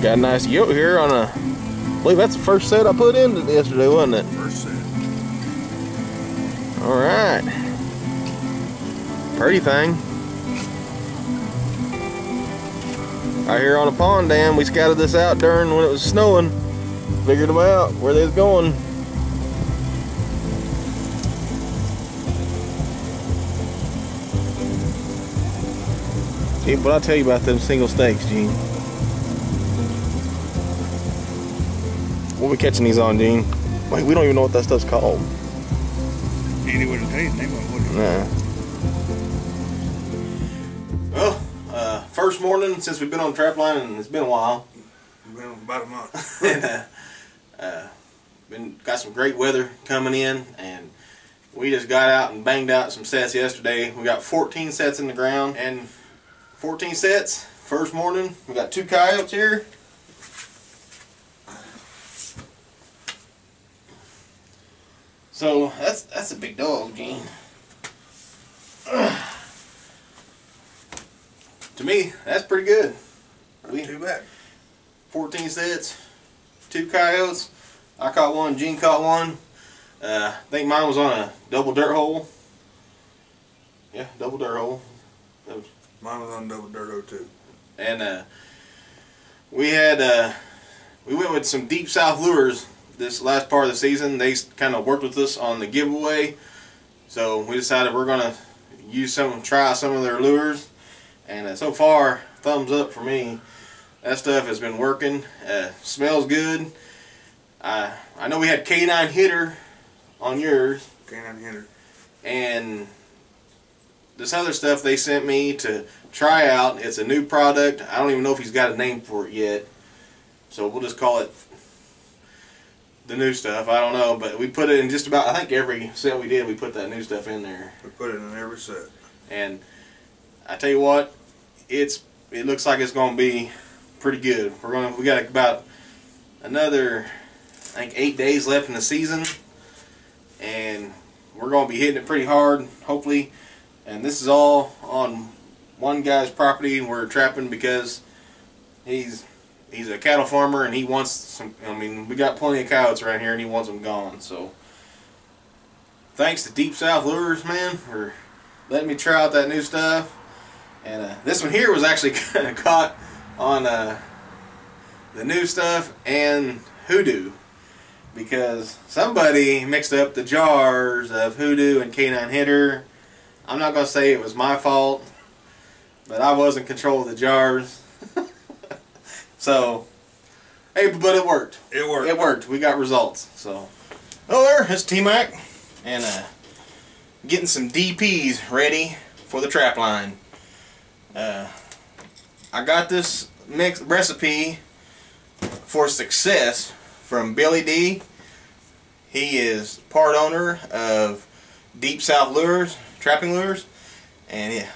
Got a nice yoke here on a, I believe that's the first set I put in yesterday, wasn't it? First set. Alright. Pretty thing. Right here on a pond dam, we scouted this out during when it was snowing. Figured them out, where they was going. See, what I tell you about them single snakes, Gene? What we catching these on, Gene? Wait, we don't even know what that stuff's called. Andy wouldn't tell you the name of it, would he? Nah. Well, first morning since we've been on Trapline, and it's been a while. It's been about a month. And got some great weather coming in, and we just got out and banged out some sets yesterday. We got 14 sets in the ground, and 14 sets first morning. We got 2 coyotes here. So that's a big dog, Gene. To me, that's pretty good. Not too bad. 14 sets, 2 coyotes. I caught one, Gene caught one. I think mine was on a double dirt hole. Yeah, double dirt hole. Mine was on double dirt hole too. And we went with some Deep South lures this last part of the season. They kind of worked with us on the giveaway, so we decided we're gonna try some of their lures. And so far, thumbs up for me. That stuff has been working. Smells good. I know we had K9 Hitter on yours. K9 Hitter. And this other stuff they sent me to try out. It's a new product. I don't even know if he's got a name for it yet. So we'll just call it the new stuff. I don't know. But we put it in just about, I think every set we did, we put that new stuff in there. We put it in every set. And I tell you what, it looks like it's going to be pretty good. We got about another, I think, 8 days left in the season, and we're going to be hitting it pretty hard, hopefully. And this is all on one guy's property. We're trapping because he's a cattle farmer, and he wants some. I mean, we got plenty of coyotes around here, and he wants them gone. So thanks to Deep South Lures, man, for letting me try out that new stuff. And this one here was actually caught on the new stuff and Hoodoo, because somebody mixed up the jars of Hoodoo and K9 Hitter. I'm not going to say it was my fault, but I was in control of the jars. So, hey, but it worked. It worked. It worked. We got results. So, oh, there, it's T-Mac, and getting some DPs ready for the trap line. I got this mix recipe for success from Billy D. He is part owner of Deep South Lures, Trapping Lures, and yeah,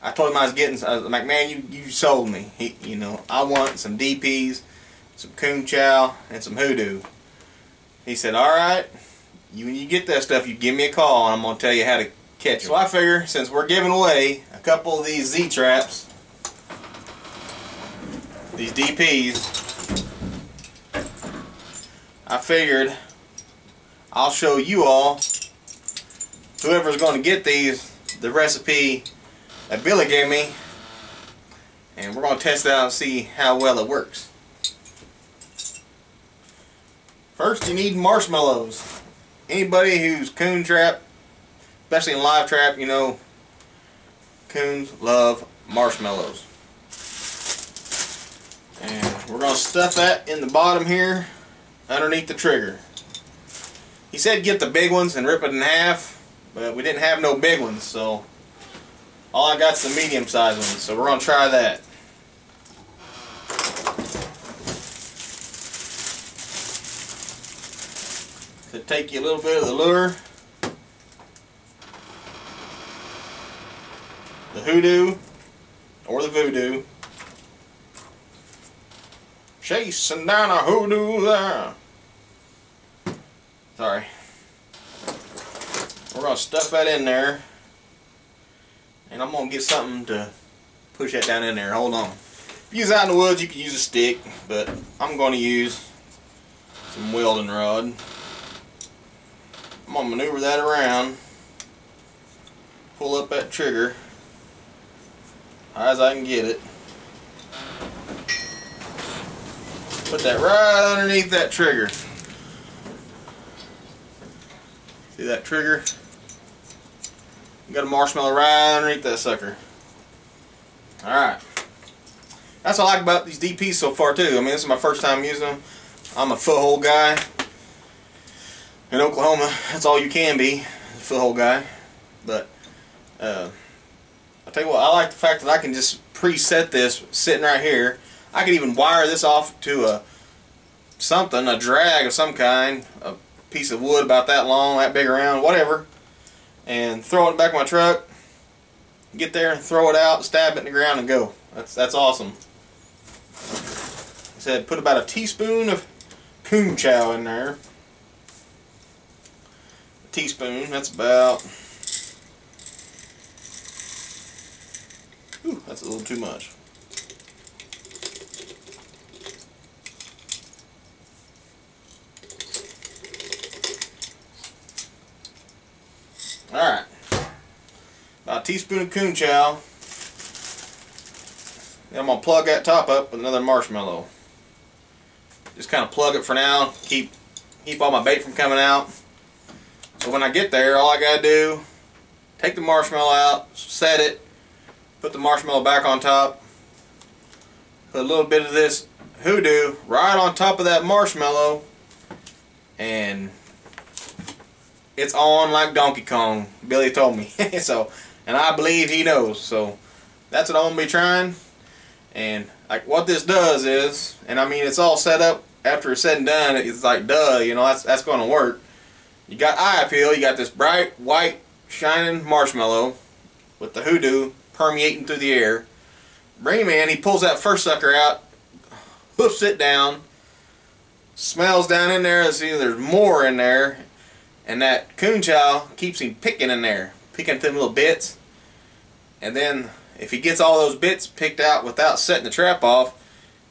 I told him I was like, man, you sold me. You know, I want some DPs, some coon chow, and some Hoodoo. He said, all right, when you get that stuff, you give me a call, and I'm gonna tell you how to catch them. So I figure, since we're giving away a couple of these Z-traps, these DPs, I figured I'll show you all, whoever's going to get these, the recipe that Billy gave me, and we're going to test it out and see how well it works. First, you need marshmallows. Anybody who's coon trap, especially in live trap, you know, coons love marshmallows. And we're going to stuff that in the bottom here, underneath the trigger. He said get the big ones and rip it in half, but we didn't have no big ones, so all I got is the medium sized ones, so we're going to try that. To take you a little bit of the lure, the Hoodoo or the Voodoo, chasing down a Hoodoo there. Sorry. We're going to stuff that in there, and I'm going to get something to push that down in there. Hold on. If you use out in the woods, you can use a stick, but I'm going to use some welding rod. I'm going to maneuver that around, pull up that trigger high as I can get it. Put that right underneath that trigger. See that trigger? You got a marshmallow right underneath that sucker. Alright. That's what I like about these DPs so far too. I mean, this is my first time using them. I'm a foothold guy. In Oklahoma, that's all you can be, a foothold guy. But I'll tell you what, I like the fact that I can just preset this sitting right here. I could even wire this off to a drag of some kind, a piece of wood about that long, that big around, whatever, and throw it in the back of my truck. Get there, throw it out, stab it in the ground, and go. That's awesome. I said put about a teaspoon of coon chow in there. A teaspoon, that's about, ooh, that's a little too much. Alright, about a teaspoon of coon chow. Then I'm going to plug that top up with another marshmallow. Just kind of plug it for now, keep all my bait from coming out. So when I get there, all I got to do, take the marshmallow out, set it, put the marshmallow back on top, put a little bit of this hoodoo right on top of that marshmallow, and it's on like Donkey Kong, Billy told me. So, and I believe he knows. So that's what I'm going to be trying. And like what this does is, and I mean it's all set up after it's said and done, it's like duh, you know, that's going to work. You got eye appeal, you got this bright white shining marshmallow with the hoodoo permeating through the air. Brainy Man, he pulls that first sucker out, hoofs it down, smells down in there, see there's more in there. And that coon chow keeps him picking in there, picking them little bits. And then if he gets all those bits picked out without setting the trap off,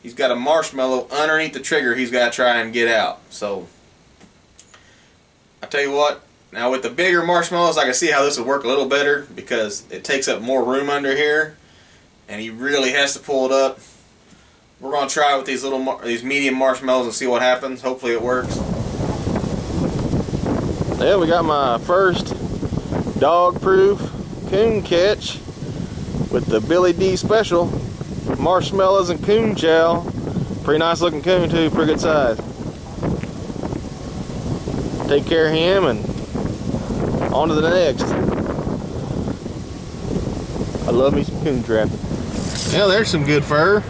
he's got a marshmallow underneath the trigger he's got to try and get out. So I tell you what, now with the bigger marshmallows, I can see how this would work a little better because it takes up more room under here, and he really has to pull it up. We're going to try it with these medium marshmallows and see what happens. Hopefully it works. Yeah, we got my first dog-proof coon catch with the Billy D Special marshmallows and coon chow. Pretty nice looking coon too, pretty good size. Take care of him and on to the next. I love me some coon trapping. Yeah, there's some good fur.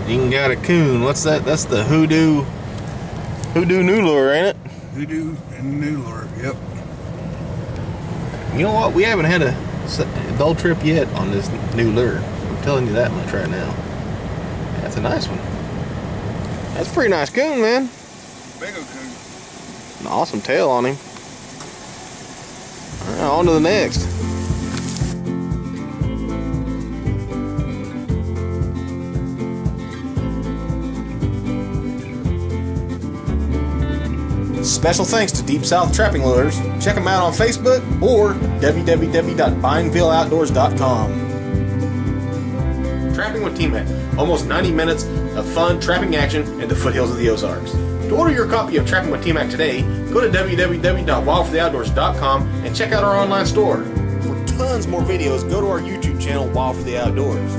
You got a coon. What's that? That's the Hoodoo new lure, ain't it? Hoodoo and new lure, yep. You know what? We haven't had a dull trip yet on this new lure. I'm telling you that much right now. That's a nice one. That's a pretty nice coon, man. Big old coon. An awesome tail on him. All right, on to the next. Special thanks to Deep South Trapping Lures. Check them out on Facebook or www.bindvilleoutdoors.com. Trapping with T-Mac. Almost 90 minutes of fun trapping action in the foothills of the Ozarks. To order your copy of Trapping with T-Mac today, go to www.wildfortheoutdoors.com and check out our online store. For tons more videos, go to our YouTube channel, Wild for the Outdoors.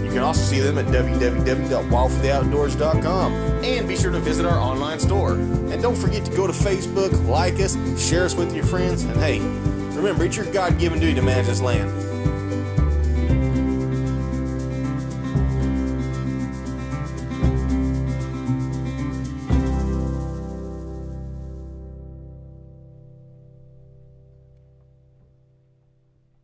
You can also see them at www.wildfortheoutdoors.com, and be sure to visit our online store. And don't forget to go to Facebook, like us, share us with your friends, and hey, remember, it's your God-given duty to manage this land.